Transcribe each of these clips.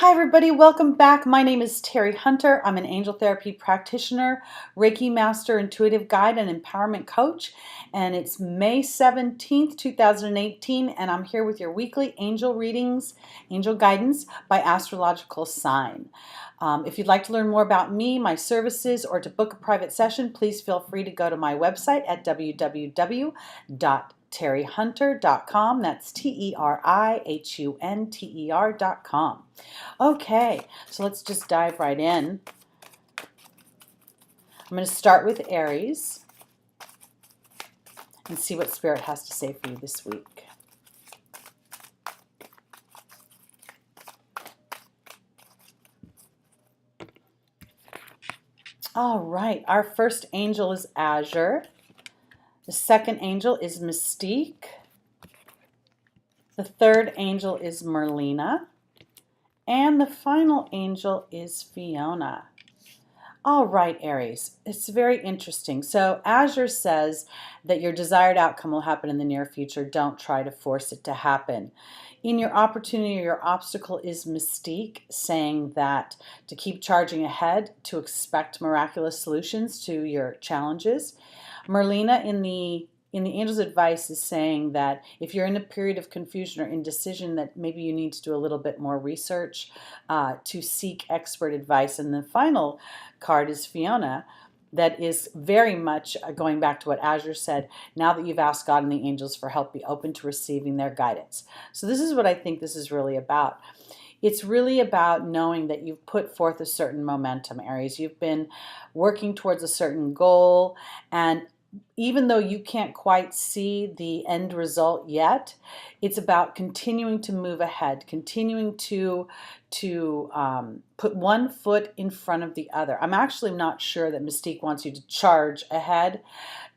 Hi everybody, welcome back. My name is Teri Hunter. I'm an angel therapy practitioner, Reiki master, intuitive guide, and empowerment coach. And it's May 17th, 2018, and I'm here with your weekly angel readings, angel guidance by astrological sign. If you'd like to learn more about me, my services, or to book a private session, please feel free to go to my website at www.terihunter.com. That's TERIHUNTER.com. Okay, so let's just dive right in. I'm going to start with Aries and see what Spirit has to say for you this week. All right, our first angel is Azure. The second angel is Mystique. The third angel is Merlina. And the final angel is Fiona. All right, Aries, it's very interesting. So Azure says that your desired outcome will happen in the near future. Don't try to force it to happen. In your opportunity or your obstacle is Mystique, saying that to keep charging ahead, to expect miraculous solutions to your challenges. Merlina in the angel's advice is saying that if you're in a period of confusion or indecision, that maybe you need to do a little bit more research to seek expert advice. And the final card is Fiona, that is very much going back to what Azure said. Now that you've asked God and the angels for help, be open to receiving their guidance. So this is what I think this is really about. It's really about knowing that you've put forth a certain momentum, Aries. You've been working towards a certain goal, and even though you can't quite see the end result yet, it's about continuing to move ahead, continuing to put one foot in front of the other. I'm actually not sure that Mystique wants you to charge ahead.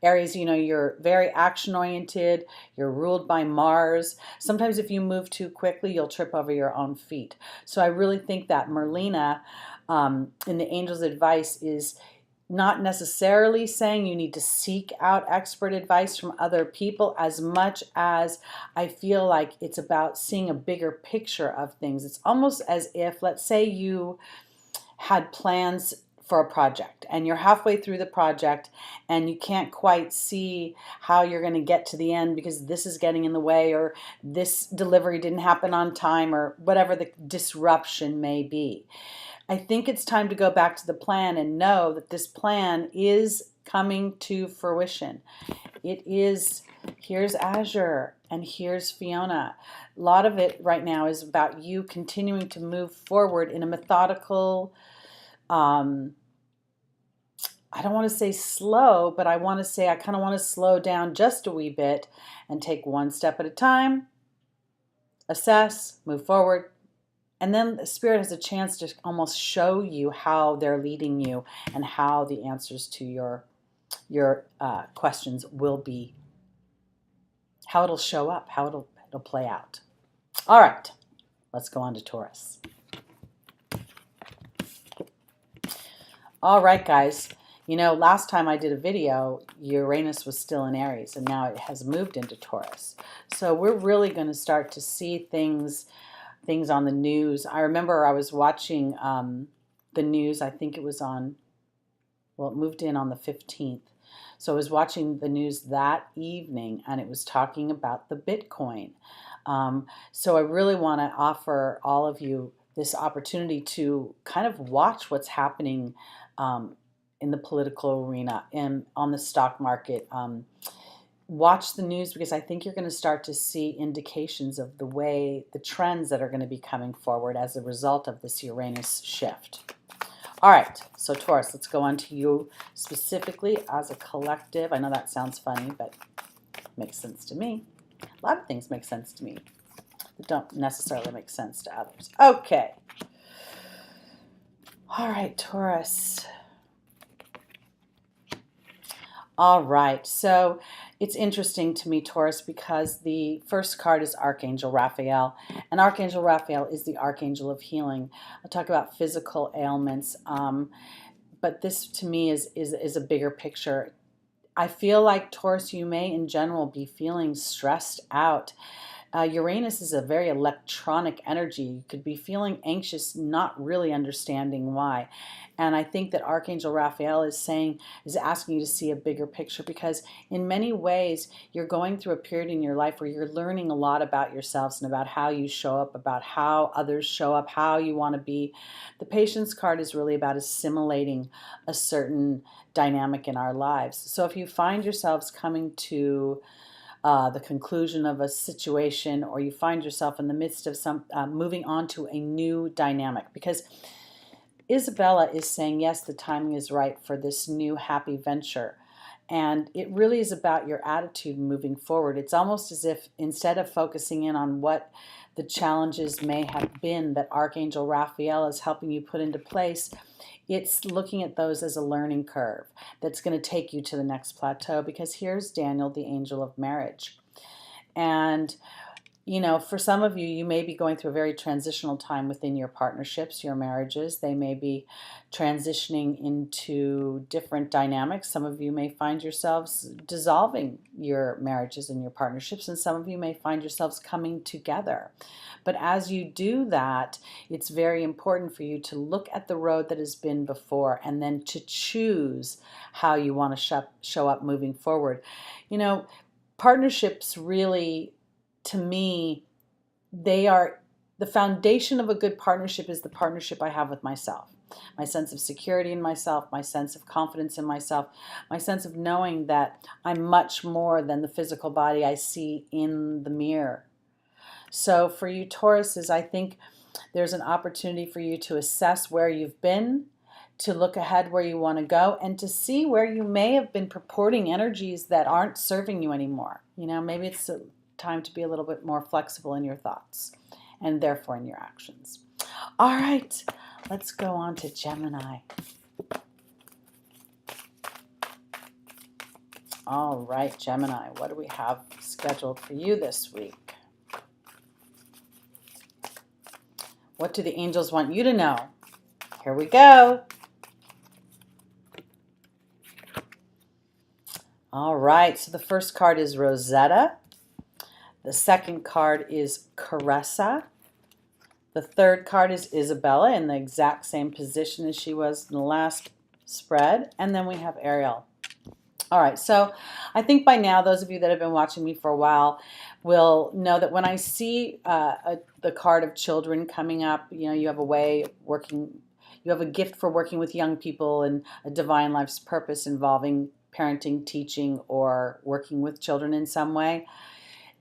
Aries, you know, you're very action-oriented. You're ruled by Mars. Sometimes if you move too quickly, you'll trip over your own feet. So I really think that Merlina, in the angel's advice, is not necessarily saying you need to seek out expert advice from other people, as much as I feel like it's about seeing a bigger picture of things. It's almost as if, let's say you had plans for a project and you're halfway through the project and you can't quite see how you're going to get to the end because this is getting in the way, or this delivery didn't happen on time, or whatever the disruption may be. I think it's time to go back to the plan and know that this plan is coming to fruition. It is, here's Azure and here's Fiona. A lot of it right now is about you continuing to move forward in a methodical, I don't want to say slow, but I want to say I kind of want to slow down just a wee bit and take one step at a time, assess, move forward. And then the Spirit has a chance to almost show you how they're leading you and how the answers to your questions will be, how it'll show up, how it'll play out. All right, let's go on to Taurus. All right, guys. You know, last time I did a video, Uranus was still in Aries, and now it has moved into Taurus. So we're really going to start to see things on the news. I remember I was watching the news. I think it was on, well, it moved in on the 15th. So I was watching the news that evening, and it was talking about the Bitcoin. So I really want to offer all of you this opportunity to kind of watch what's happening in the political arena and on the stock market. Watch the news, because I think you're going to start to see indications of the trends that are going to be coming forward as a result of this Uranus shift. All right, so Taurus, let's go on to you specifically as a collective. I know that sounds funny, but it makes sense to me. A lot of things make sense to me that don't necessarily make sense to others. Okay. All right, Taurus. All right, so it's interesting to me, Taurus, because the first card is Archangel Raphael, and Archangel Raphael is the Archangel of healing. I'll talk about physical ailments, but this to me is a bigger picture. I feel like, Taurus, you may in general be feeling stressed out. Uranus is a very electronic energy. You could be feeling anxious, not really understanding why. And I think that Archangel Raphael is asking you to see a bigger picture, because in many ways you're going through a period in your life where you're learning a lot about yourselves and about how you show up, about how others show up, how you want to be. The Patience card is really about assimilating a certain dynamic in our lives. So if you find yourselves coming to the conclusion of a situation, or you find yourself in the midst of some moving on to a new dynamic, because Isabella is saying, yes, the timing is right for this new happy venture. And it really is about your attitude moving forward. It's almost as if instead of focusing in on what the challenges may have been that Archangel Raphael is helping you put into place, it's looking at those as a learning curve that's going to take you to the next plateau, because here's Daniel, the angel of marriage. And you know, for some of you, you may be going through a very transitional time within your partnerships, your marriages. They may be transitioning into different dynamics. Some of you may find yourselves dissolving your marriages and your partnerships, and some of you may find yourselves coming together. But as you do that, it's very important for you to look at the road that has been before, and then to choose how you want to show up moving forward. You know, partnerships really, to me, they are the foundation of a good partnership is the partnership I have with myself. My sense of security in myself, my sense of confidence in myself, my sense of knowing that I'm much more than the physical body I see in the mirror. So for you Tauruses, I think there's an opportunity for you to assess where you've been, to look ahead where you want to go, and to see where you may have been purporting energies that aren't serving you anymore. You know, maybe it's time to be a little bit more flexible in your thoughts and therefore in your actions. All right, let's go on to Gemini. All right, Gemini, what do we have scheduled for you this week? What do the angels want you to know? Here we go. All right, so the first card is Rosetta. The second card is Caressa. The third card is Isabella in the exact same position as she was in the last spread. And then we have Ariel. All right, so I think by now, those of you that have been watching me for a while will know that when I see the card of children coming up, you know, you have a way of working, you have a gift for working with young people and a divine life's purpose involving parenting, teaching, or working with children in some way.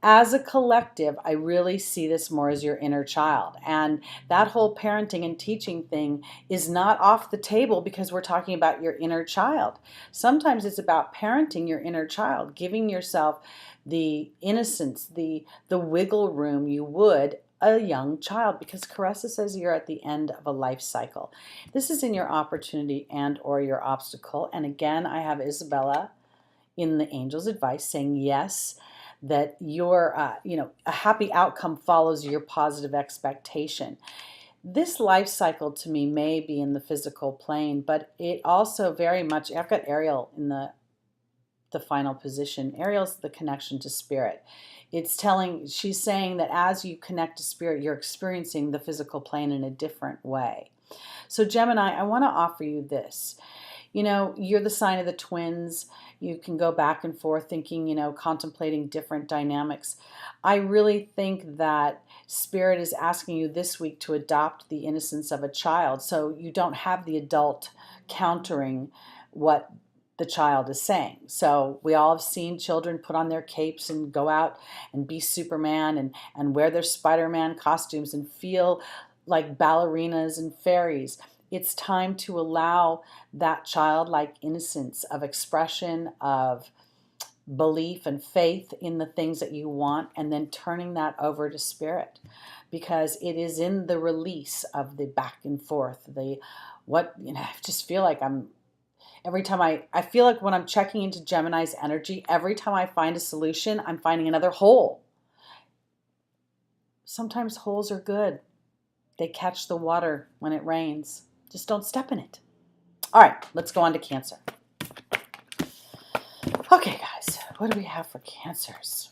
As a collective, I really see this more as your inner child. And that whole parenting and teaching thing is not off the table because we're talking about your inner child. Sometimes it's about parenting your inner child, giving yourself the innocence, the wiggle room you would a young child, because Caressa says you're at the end of a life cycle. This is in your opportunity and or your obstacle. And again, I have Isabella in the angel's advice saying yes, that your a happy outcome follows your positive expectation. This life cycle to me may be in the physical plane, but it also very much, I've got Ariel in the final position. Ariel's the connection to spirit. She's saying that as you connect to spirit, you're experiencing the physical plane in a different way. So Gemini, I want to offer you this. You know, you're the sign of the twins. You can go back and forth thinking, you know, contemplating different dynamics. I really think that Spirit is asking you this week to adopt the innocence of a child, so you don't have the adult countering what the child is saying. So we all have seen children put on their capes and go out and be Superman and wear their Spider-Man costumes and feel like ballerinas and fairies. It's time to allow that childlike innocence of expression, of belief and faith in the things that you want, and then turning that over to spirit, because it is in the release of the back and forth, I just feel like every time I feel like when I'm checking into Gemini's energy, every time I find a solution, I'm finding another hole. Sometimes holes are good. They catch the water when it rains. Just don't step in it. All right, let's go on to Cancer. Okay, guys, what do we have for Cancers?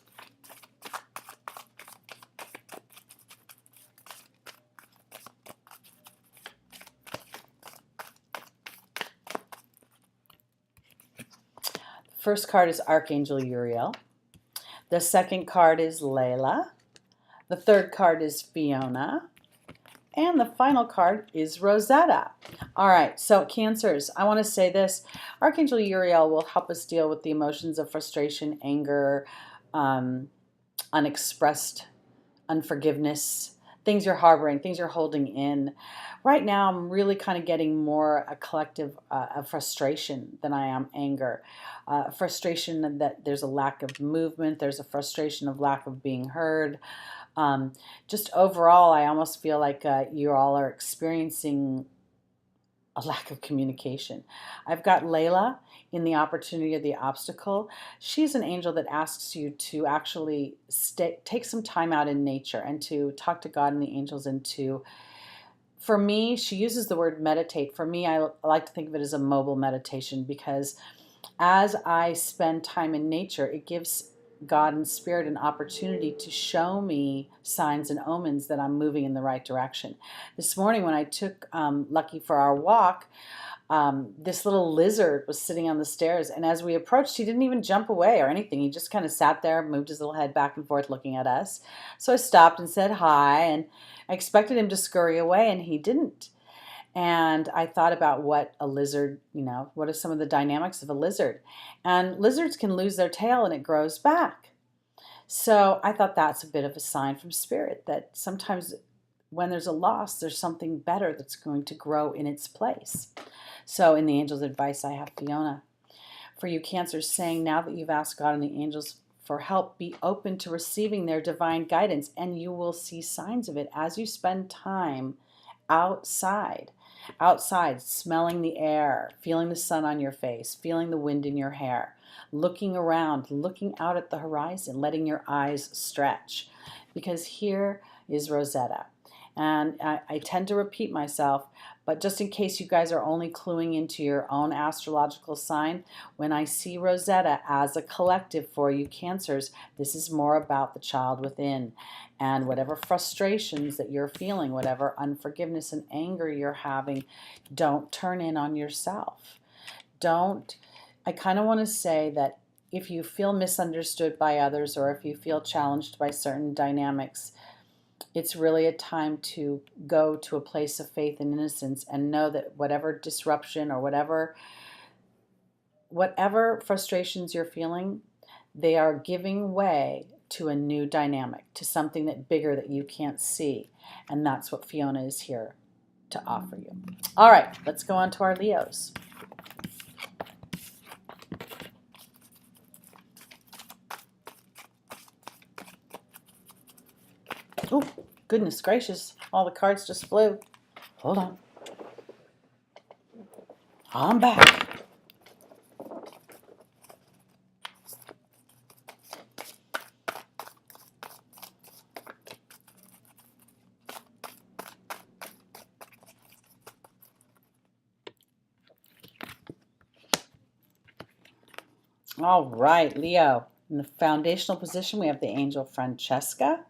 First card is Archangel Uriel. The second card is Layla. The third card is Fiona. And the final card is Rosetta. All right, so Cancers, I want to say this. Archangel Uriel will help us deal with the emotions of frustration, anger, unexpressed unforgiveness, things you're harboring, things you're holding in. Right now, I'm really kind of getting more a collective of frustration than I am anger. Frustration that there's a lack of movement, there's a frustration of lack of being heard. Just overall, I almost feel like you all are experiencing a lack of communication. I've got Layla in the opportunity of the obstacle. She's an angel that asks you to actually take some time out in nature and to talk to God and the angels and to, for me, she uses the word meditate. For me, I like to think of it as a mobile meditation because as I spend time in nature, it gives God and Spirit an opportunity to show me signs and omens that I'm moving in the right direction. This morning when I took Lucky for our walk, this little lizard was sitting on the stairs, and as we approached, he didn't even jump away or anything. He just kind of sat there, moved his little head back and forth looking at us. So I stopped and said hi, and I expected him to scurry away, and he didn't. And I thought about what a lizard, what are some of the dynamics of a lizard? And lizards can lose their tail and it grows back. So I thought that's a bit of a sign from Spirit that sometimes when there's a loss, there's something better that's going to grow in its place. So in the angel's advice, I have Fiona. For you Cancers, saying now that you've asked God and the angels for help, be open to receiving their divine guidance, and you will see signs of it as you spend time outside, smelling the air, feeling the sun on your face, feeling the wind in your hair, looking around, looking out at the horizon, letting your eyes stretch. Because here is Rosetta. And I tend to repeat myself, but just in case you guys are only cluing into your own astrological sign, when I see Rosetta as a collective for you Cancers, this is more about the child within. And whatever frustrations that you're feeling, whatever unforgiveness and anger you're having, don't turn in on yourself. I kind of want to say that if you feel misunderstood by others or if you feel challenged by certain dynamics, it's really a time to go to a place of faith and innocence and know that whatever disruption or whatever frustrations you're feeling, they are giving way to a new dynamic, to something that bigger that you can't see. And that's what Fiona is here to offer you. All right, let's go on to our Leos. Oh, goodness gracious, all the cards just flew. Hold on. I'm back. All right, Leo. In the foundational position, we have the angel Francesca.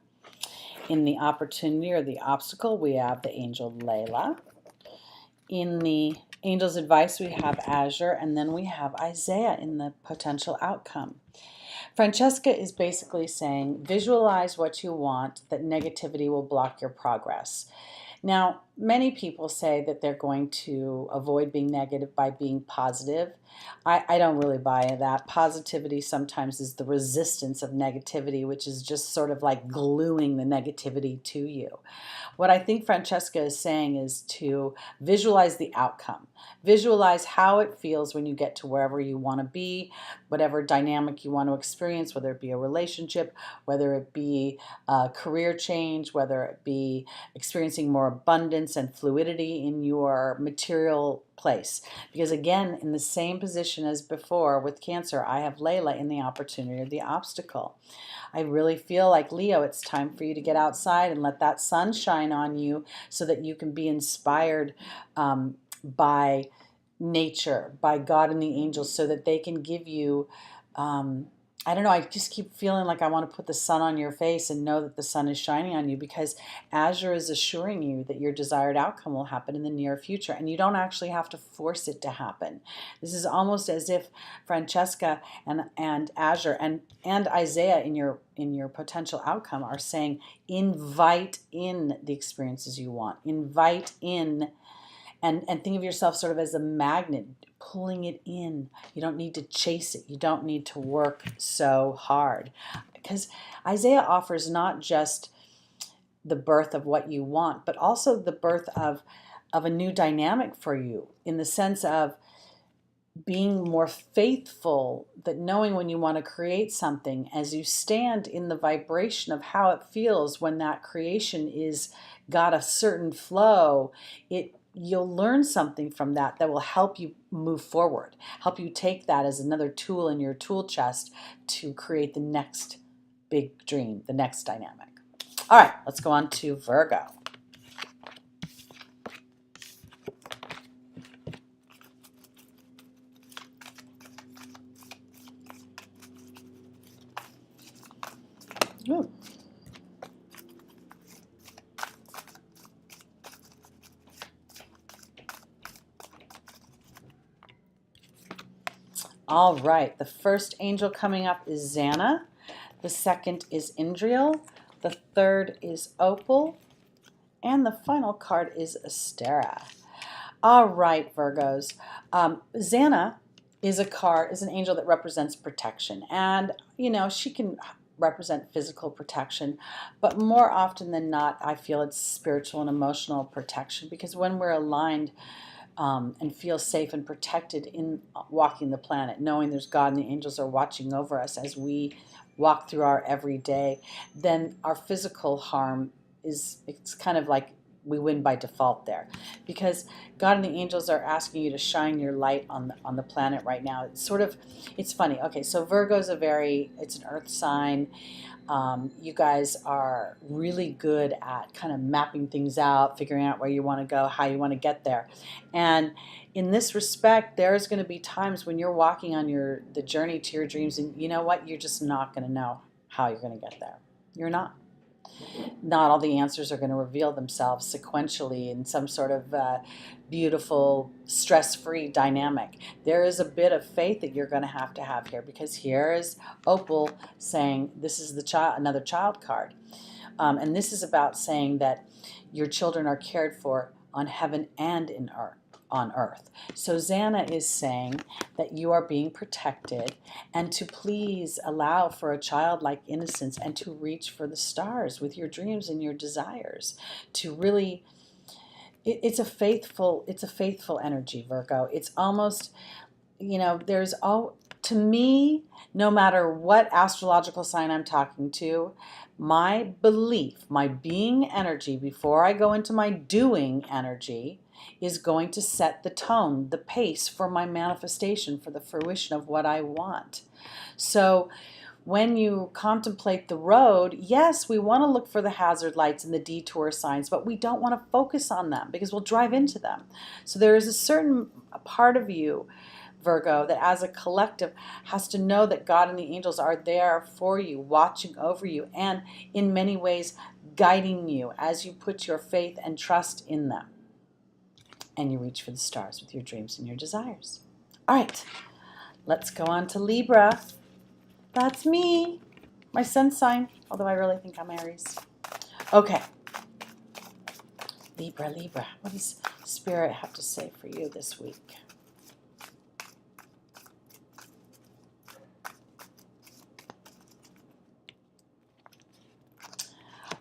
In the opportunity or the obstacle, we have the angel Layla. In the angel's advice, we have Azure, and then we have Isaiah in the potential outcome. Francesca is basically saying, visualize what you want, that negativity will block your progress. Now, many people say that they're going to avoid being negative by being positive. I don't really buy that. Positivity sometimes is the resistance of negativity, which is just sort of like gluing the negativity to you. What I think Francesca is saying is to visualize the outcome. Visualize how it feels when you get to wherever you want to be, whatever dynamic you want to experience, whether it be a relationship, whether it be a career change, whether it be experiencing more abundance and fluidity in your material place. Because again, in the same position as before with Cancer, I have Layla in the opportunity of the obstacle. I really feel like, Leo, it's time for you to get outside and let that sun shine on you so that you can be inspired by nature, by God and the angels, so that they can give you I don't know, I just keep feeling like I want to put the sun on your face and know that the sun is shining on you, because Azure is assuring you that your desired outcome will happen in the near future, and you don't actually have to force it to happen. This is almost as if Francesca and Azure and Isaiah in your potential outcome are saying, invite in the experiences you want. Invite in, and think of yourself sort of as a magnet pulling it in. You don't need to chase it. You don't need to work so hard, because Isaiah offers not just the birth of what you want, but also the birth of a new dynamic for you, in the sense of being more faithful, that knowing when you want to create something, as you stand in the vibration of how it feels when that creation is got a certain flow, you'll learn something from that that will help you move forward, help you take that as another tool in your tool chest to create the next big dream, the next dynamic. All right, let's go on to Virgo. Ooh. All right, the first angel coming up is Xana. The second is Indriel. The third is Opal. And the final card is Astera. All right, Virgos. Xana is an angel that represents protection. And, she can represent physical protection, but more often than not, I feel it's spiritual and emotional protection, because when we're aligned and feel safe and protected in walking the planet, knowing there's God and the angels are watching over us as we walk through our everyday, then our physical harm it's kind of like we win by default there, because God and the angels are asking you to shine your light on the planet right now. It's funny. Okay, so Virgo's it's an earth sign. You guys are really good at kind of mapping things out, figuring out where you want to go, how you want to get there. And in this respect, there's going to be times when you're walking on the journey to your dreams, and you know what? You're just not going to know how you're going to get there. You're not. Not all the answers are going to reveal themselves sequentially in some sort of beautiful, stress-free dynamic. There is a bit of faith that you're going to have here, because here is Opal saying this is another child card. And this is about saying that your children are cared for on heaven and on earth. So Xana is saying that you are being protected, and to please allow for a childlike innocence and to reach for the stars with your dreams and your desires. To really, it's a faithful energy, Virgo. It's almost, to me, no matter what astrological sign I'm talking to, my belief, my being energy before I go into my doing energy, is going to set the tone, the pace for my manifestation, for the fruition of what I want. So when you contemplate the road, yes, we want to look for the hazard lights and the detour signs, but we don't want to focus on them because we'll drive into them. So there is a certain part of you, Virgo, that as a collective has to know that God and the angels are there for you, watching over you, and in many ways guiding you as you put your faith and trust in them. And you reach for the stars with your dreams and your desires. All right, let's go on to Libra. That's me, my sun sign, although I really think I'm Aries. Okay, Libra. What does Spirit have to say for you this week?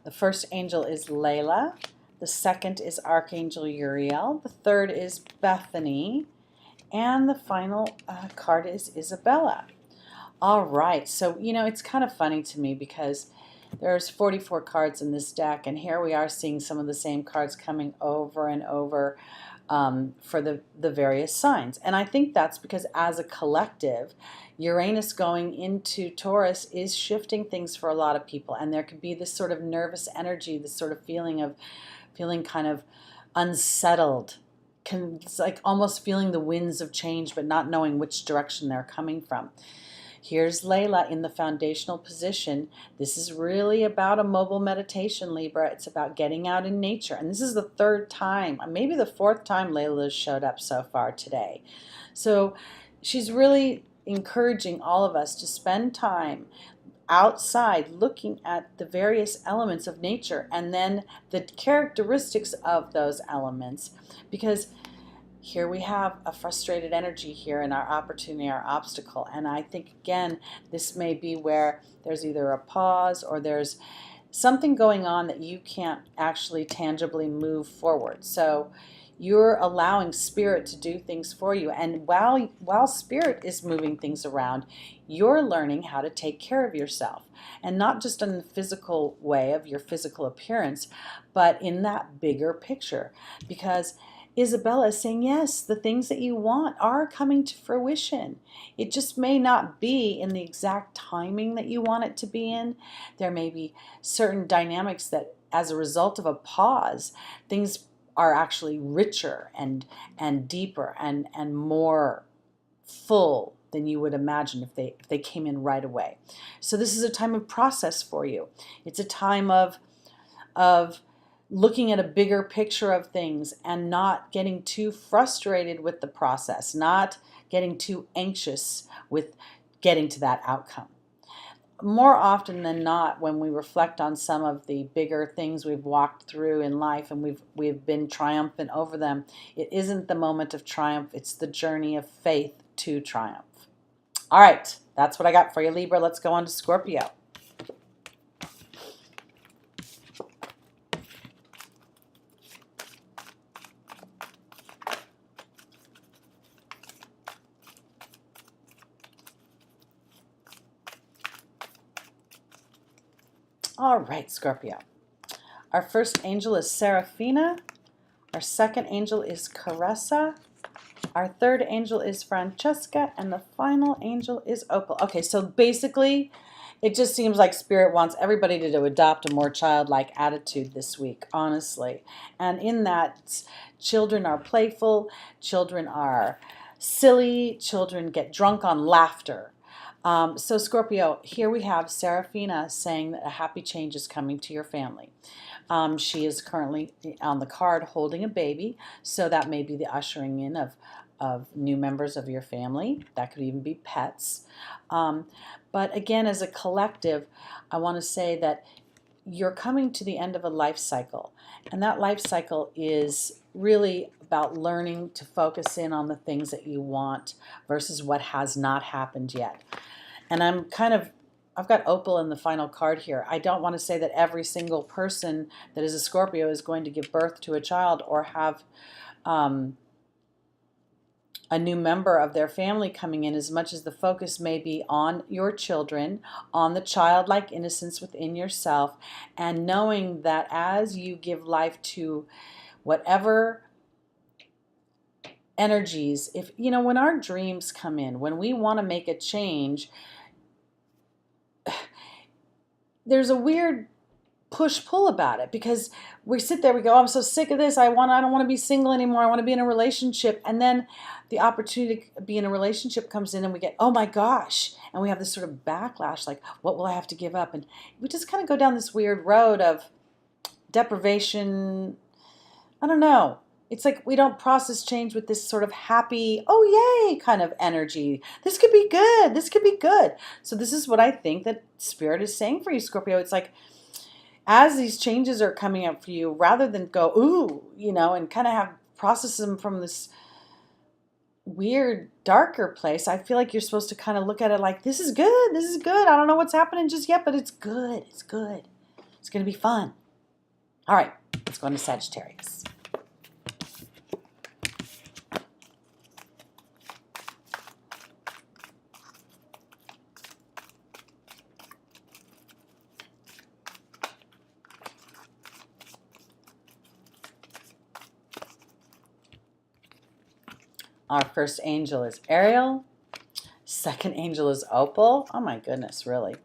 The first angel is Layla. The second is Archangel Uriel. The third is Bethany. And the final card is Isabella. All right, so, it's kind of funny to me because there's 44 cards in this deck, and here we are seeing some of the same cards coming over and over for the various signs. And I think that's because as a collective, Uranus going into Taurus is shifting things for a lot of people, and there could be this sort of nervous energy, this sort of feeling kind of unsettled. It's like almost feeling the winds of change, but not knowing which direction they're coming from. Here's Layla in the foundational position. This is really about a mobile meditation, Libra. It's about getting out in nature. And this is the third time, maybe the fourth time Layla's showed up so far today. So she's really encouraging all of us to spend time outside looking at the various elements of nature and then the characteristics of those elements, because here we have a frustrated energy here in our opportunity, our obstacle. And I think, again, this may be where there's either a pause or there's something going on that you can't actually tangibly move forward. So you're allowing Spirit to do things for you. And while Spirit is moving things around, you're learning how to take care of yourself. And not just in the physical way of your physical appearance, but in that bigger picture. Because Isabella is saying, yes, the things that you want are coming to fruition. It just may not be in the exact timing that you want it to be in. There may be certain dynamics that, as a result of a pause, things are actually richer and deeper and more full than you would imagine if they came in right away. So this is a time of process for you. It's a time of looking at a bigger picture of things and not getting too frustrated with the process, not getting too anxious with getting to that outcome. More often than not, when we reflect on some of the bigger things we've walked through in life and we've been triumphant over them, it isn't the moment of triumph, it's the journey of faith to triumph. All right, that's what I got for you, Libra. Let's go on to Scorpio. All right, Scorpio. Our first angel is Seraphina. Our second angel is Caressa. Our third angel is Francesca. And the final angel is Opal. Okay, so basically, it just seems like Spirit wants everybody to adopt a more childlike attitude this week, honestly. And in that, children are playful, children are silly, children get drunk on laughter. So Scorpio, here we have Seraphina saying that a happy change is coming to your family. She is currently on the card holding a baby, so that may be the ushering in of new members of your family. That could even be pets. But again, as a collective, I want to say that you're coming to the end of a life cycle. And that life cycle is really about learning to focus in on the things that you want versus what has not happened yet. And I've got Opal in the final card here. I don't want to say that every single person that is a Scorpio is going to give birth to a child or have a new member of their family coming in, as much as the focus may be on your children, on the childlike innocence within yourself, and knowing that as you give life to whatever energies, if you know, when our dreams come in, when we want to make a change, there's a weird push-pull about it, because we sit there, we go, oh, I'm so sick of this, I don't want to be single anymore, I want to be in a relationship, and then the opportunity to be in a relationship comes in and we get, oh my gosh, and we have this sort of backlash, like, what will I have to give up? And we just kind of go down this weird road of deprivation. I don't know. It's like we don't process change with this sort of happy, oh yay kind of energy. This could be good. This could be good. So this is what I think that Spirit is saying for you, Scorpio. It's like, as these changes are coming up for you, rather than go, ooh, you know, and kind of have process them from this weird, darker place, I feel like you're supposed to kind of look at it like, this is good. This is good. I don't know what's happening just yet, but it's good. It's good. It's going to be fun. All right, let's go on to Sagittarius. Our first angel is Ariel. Second angel is Opal. Oh my goodness, really.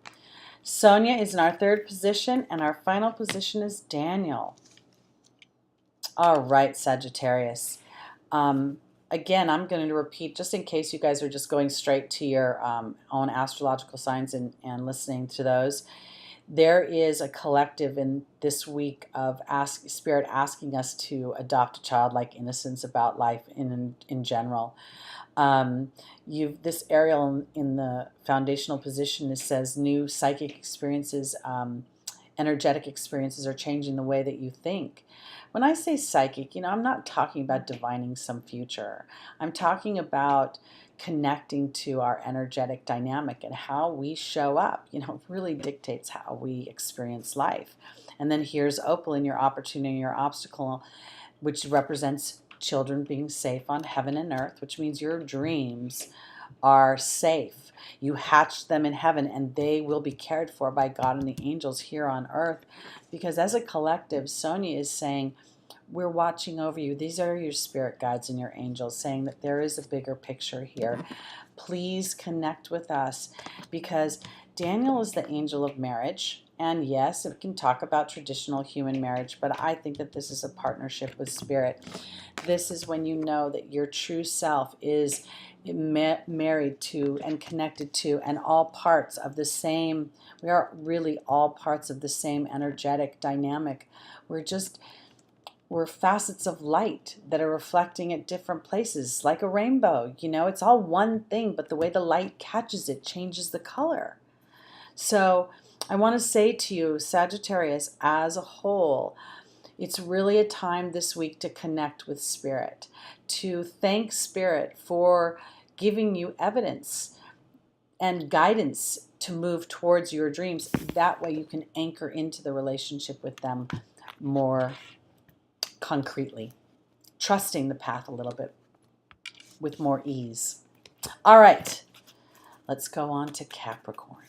Sonia is in our third position, and our final position is Daniel. All right, Sagittarius. again, I'm going to repeat just in case you guys are just going straight to your own astrological signs and listening to those. There is a collective in this week of Spirit asking us to adopt a childlike innocence about life in general. This Ariel in the foundational position, it says new psychic experiences, energetic experiences are changing the way that you think. When I say psychic, I'm not talking about divining some future. I'm talking about connecting to our energetic dynamic, and how we show up, really dictates how we experience life. And then here's Opal in your opportunity, your obstacle, which represents children being safe on heaven and earth, which means your dreams are safe. You hatched them in heaven, and they will be cared for by God and the angels here on earth. Because as a collective, Sonia is saying, we're watching over you. These are your spirit guides and your angels saying that there is a bigger picture here. Please connect with us, because Daniel is the angel of marriage. And yes, it can talk about traditional human marriage, but I think that this is a partnership with spirit. This is when you know that your true self is married to and connected to and all parts of the same. We are really all parts of the same energetic dynamic. We're facets of light that are reflecting at different places, like a rainbow. It's all one thing, but the way the light catches it changes the color. So I want to say to you, Sagittarius, as a whole, it's really a time this week to connect with Spirit, to thank Spirit for giving you evidence and guidance to move towards your dreams. That way you can anchor into the relationship with them more concretely, trusting the path a little bit with more ease. All right, let's go on to Capricorn.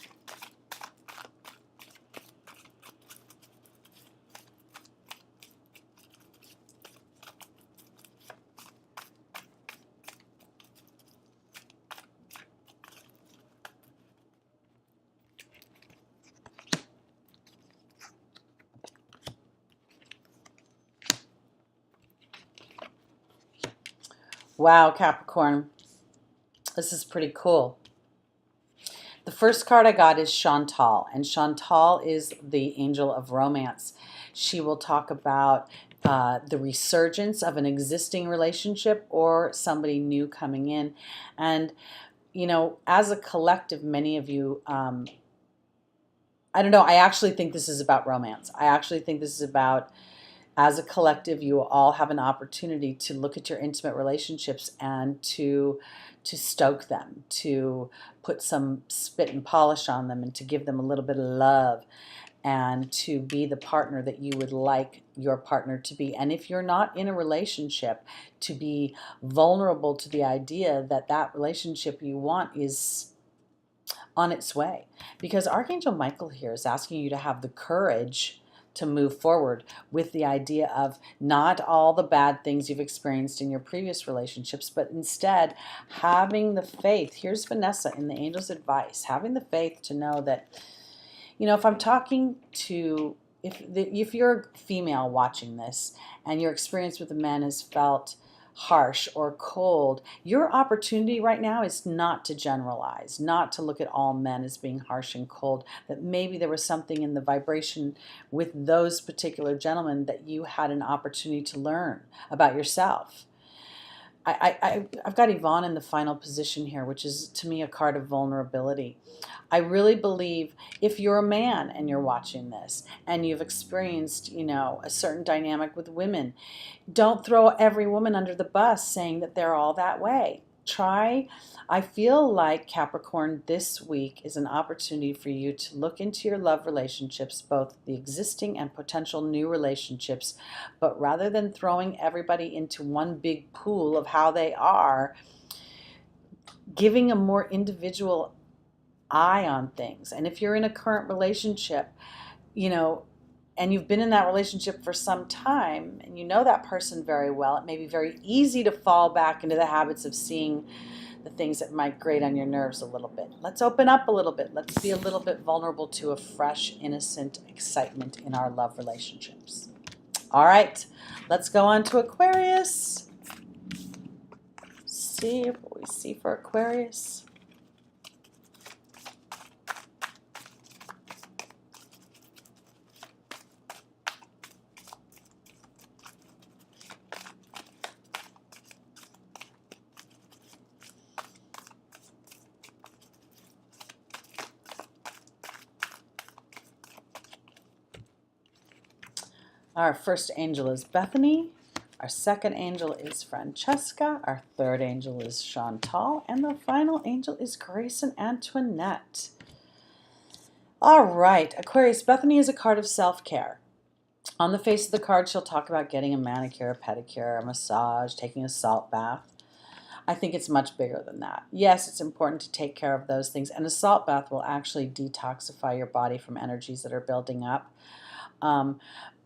Wow, Capricorn, this is pretty cool. The first card I got is Chantal, and Chantal is the angel of romance. She will talk about the resurgence of an existing relationship or somebody new coming in. And, as a collective, many of you, I don't know, I actually think this is about romance. I actually think this is about, as a collective, you all have an opportunity to look at your intimate relationships and to stoke them, to put some spit and polish on them, and to give them a little bit of love, and to be the partner that you would like your partner to be. And if you're not in a relationship, to be vulnerable to the idea that that relationship you want is on its way. Because Archangel Michael here is asking you to have the courage to move forward with the idea of not all the bad things you've experienced in your previous relationships, but instead having the faith. Here's Vanessa in the Angel's Advice, having the faith to know that, if I'm talking to, if you're a female watching this and your experience with a man has felt harsh or cold, your opportunity right now is not to generalize, not to look at all men as being harsh and cold, that maybe there was something in the vibration with those particular gentlemen that you had an opportunity to learn about yourself. I've got Yvonne in the final position here, which is to me a card of vulnerability. I really believe if you're a man and you're watching this and you've experienced, a certain dynamic with women, don't throw every woman under the bus saying that they're all that way. I feel like Capricorn, this week is an opportunity for you to look into your love relationships, both the existing and potential new relationships, but rather than throwing everybody into one big pool of how they are, giving a more individual eye on things. And if you're in a current relationship, and you've been in that relationship for some time and you know that person very well, it may be very easy to fall back into the habits of seeing the things that might grate on your nerves a little bit. Let's open up a little bit. Let's be a little bit vulnerable to a fresh, innocent excitement in our love relationships. All right, let's go on to Aquarius. see what we see for Aquarius. Our first angel is Bethany. Our second angel is Francesca. Our third angel is Chantal. And the final angel is Grace and Antoinette. All right, Aquarius, Bethany is a card of self-care. On the face of the card, she'll talk about getting a manicure, a pedicure, a massage, taking a salt bath. I think it's much bigger than that. Yes, it's important to take care of those things. And a salt bath will actually detoxify your body from energies that are building up.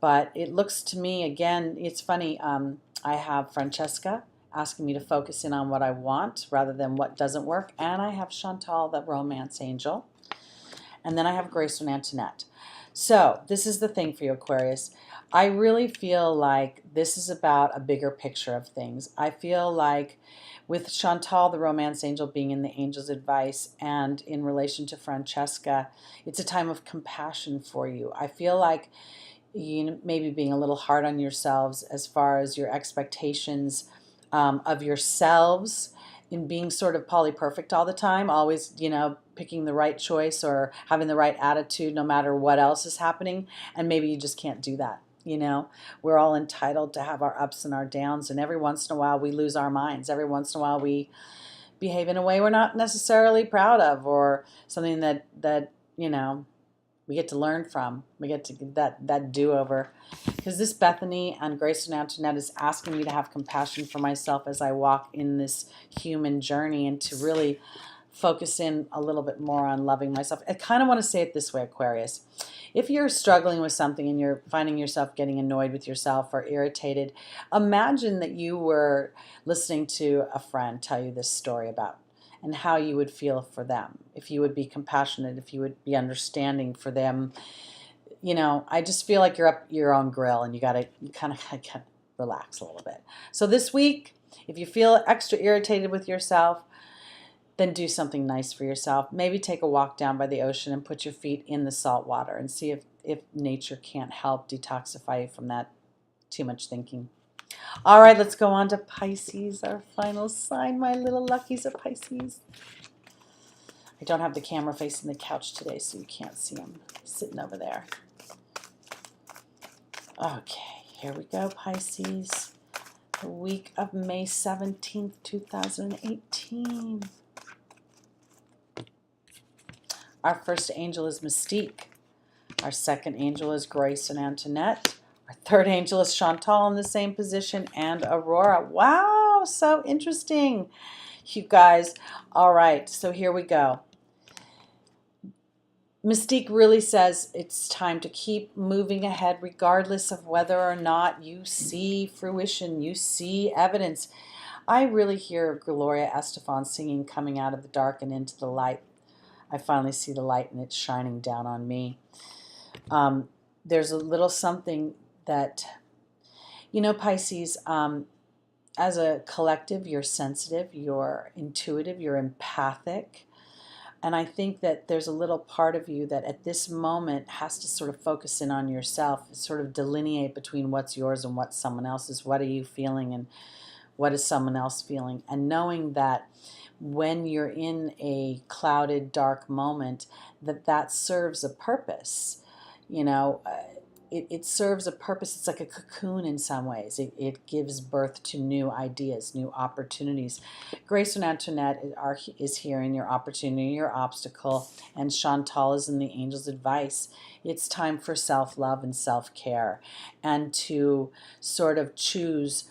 But it looks to me, again, it's funny, I have Francesca asking me to focus in on what I want rather than what doesn't work. And I have Chantal, the romance angel. And then I have Grace and Antoinette. So this is the thing for you, Aquarius. I really feel like this is about a bigger picture of things. I feel like with Chantal, the romance angel, being in the angel's advice, and in relation to Francesca, it's a time of compassion for you. I feel like you maybe being a little hard on yourselves as far as your expectations of yourselves in being sort of poly-perfect all the time, always, picking the right choice or having the right attitude no matter what else is happening, and maybe you just can't do that. We're all entitled to have our ups and our downs, and every once in a while we lose our minds. Every once in a while we behave in a way we're not necessarily proud of, or something that we get to learn from. We get to get that do-over. Because this Bethany and Grace and Antoinette is asking me to have compassion for myself as I walk in this human journey, and to really focus in a little bit more on loving myself. I kind of want to say it this way, Aquarius. If you're struggling with something and you're finding yourself getting annoyed with yourself or irritated, imagine that you were listening to a friend tell you this story about and how you would feel for them, if you would be compassionate, if you would be understanding for them. I just feel like you're up your own grill, and you kind of relax a little bit. So this week, if you feel extra irritated with yourself, then do something nice for yourself. Maybe take a walk down by the ocean and put your feet in the salt water and see if nature can't help detoxify you from that too much thinking. All right, let's go on to Pisces, our final sign. My little luckies of Pisces. I don't have the camera facing the couch today, so you can't see them sitting over there. Okay, here we go, Pisces. The week of May 17th, 2018. Our first angel is Mystique. Our second angel is Grace and Antoinette. Our third angel is Chantal in the same position, and Aurora. Wow, so interesting, you guys. All right, so here we go. Mystique really says it's time to keep moving ahead regardless of whether or not you see fruition, you see evidence. I really hear Gloria Estefan singing "Coming Out of the Dark and Into the Light." I finally see the light, and it's shining down on me. There's a little something that, Pisces, as a collective, you're sensitive, you're intuitive, you're empathic. And I think that there's a little part of you that at this moment has to sort of focus in on yourself, sort of delineate between what's yours and what's someone else's. What are you feeling and what is someone else feeling? And knowing that when you're in a clouded, dark moment, that serves a purpose. It serves a purpose. It's like a cocoon in some ways. It gives birth to new ideas, new opportunities. Grace and Antoinette is here in your opportunity, your obstacle, and Chantal is in the angel's advice. It's time for self-love and self-care, and to sort of choose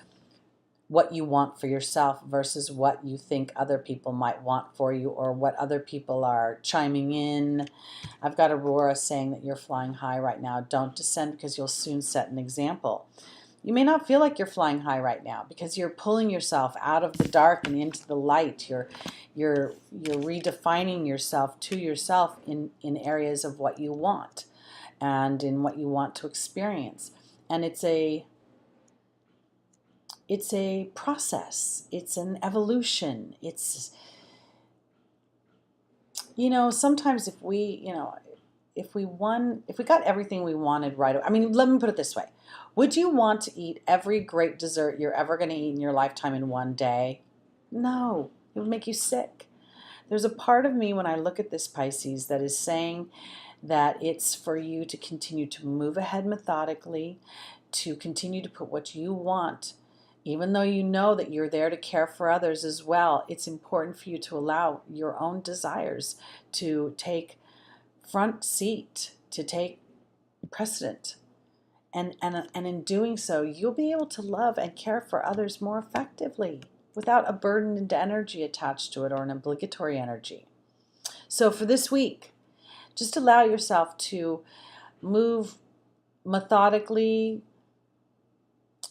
what you want for yourself versus what you think other people might want for you, or what other people are chiming in. I've got Aurora saying that you're flying high right now. Don't descend, because you'll soon set an example. You may not feel like you're flying high right now because you're pulling yourself out of the dark and into the light. You're redefining yourself to yourself in areas of what you want and in what you want to experience. And it's a it's a process. It's an evolution. It's, sometimes if we, if we got everything we wanted right away, I mean, let me put it this way. Would you want to eat every great dessert you're ever going to eat in your lifetime in one day? No, it would make you sick. There's a part of me when I look at this, Pisces, that is saying that it's for you to continue to move ahead methodically, to continue to put what you want, even though you know that you're there to care for others as well. It's important for you to allow your own desires to take front seat, to take precedent. And in doing so, you'll be able to love and care for others more effectively without a burdened energy attached to it or an obligatory energy. So for this week, just allow yourself to move methodically,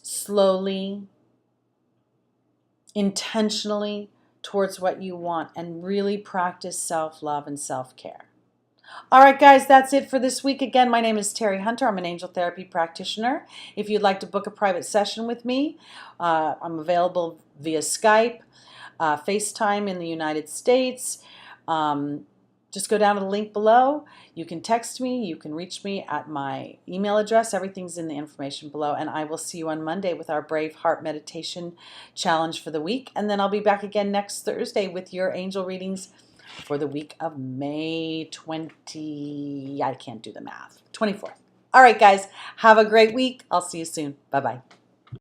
slowly, intentionally towards what you want, and really practice self-love and self-care. All right, guys, that's it for this week. Again, my name is Teri Hunter. I'm an angel therapy practitioner. If you'd like to book a private session with me, I'm available via Skype, FaceTime in the United States. Just go down to the link below. You can text me. You can reach me at my email address. Everything's in the information below. And I will see you on Monday with our Brave Heart Meditation Challenge for the week. And then I'll be back again next Thursday with your angel readings for the week of May 20, I can't do the math, 24th. All right, guys, have a great week. I'll see you soon. Bye-bye.